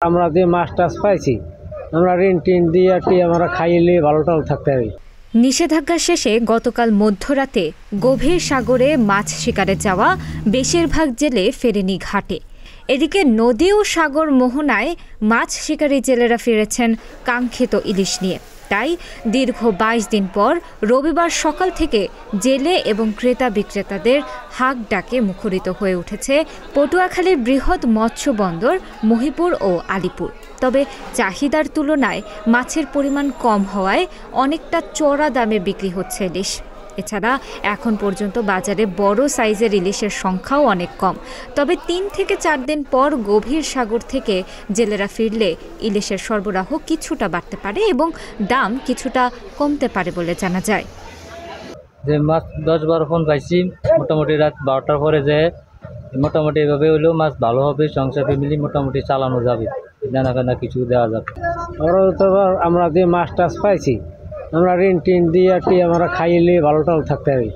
আমরা যে মাছ টাছ পাইছি আমরা ঋণ টিন দিয়ে আমরা খাইলে ভালো টাল থাকতে পারি। নিষেধাজ্ঞা শেষে গতকাল মধ্যরাতে গভীর সাগরে মাছ শিকারে যাওয়া বেশিরভাগ জেলে ফেরেনি ঘাটে। এদিকে নদী ও সাগর মোহনায় মাছ শিকারী জেলেরা ফিরেছেন কাঙ্ক্ষিত ইলিশ নিয়ে। তাই দীর্ঘ ২২ দিন পর রবিবার সকাল থেকে জেলে এবং ক্রেতা বিক্রেতাদের হাক ডাকে মুখরিত হয়ে উঠেছে পটুয়াখালীর বৃহৎ মৎস্য বন্দর মহিপুর ও আলিপুর। তবে চাহিদার তুলনায় মাছের পরিমাণ কম হওয়ায় অনেকটা চড়া দামে বিক্রি হচ্ছে ইলিশ। এছাড়া এখন পর্যন্ত বাজারে বড় সাইজের ইলিশের সংখ্যাও অনেক কম। তবে ৩ থেকে ৪ দিন পর গভীর সাগর থেকে জেলেরা ফিরলে ইলিশের সরবরাহ কিছুটা বাড়তে পারে এবং দাম কিছুটা কমতে পারে বলে জানা যায়। যে মাছ ১০-১২ ফোন পাইছি, মোটামুটি রাত ১২টার পরে যে মোটামুটি এভাবে হলেও মাছ ভালো হবে, সংসার ফ্যামিলি মোটামুটি চালানো যাবে, দানা কিছু দেওয়া যাবে। আমরা যে মাছ টাছ পাইছি আমরা ঋণ টিন দিয়ে আমরা খাইলে ভালো টাল থাকতে পারি।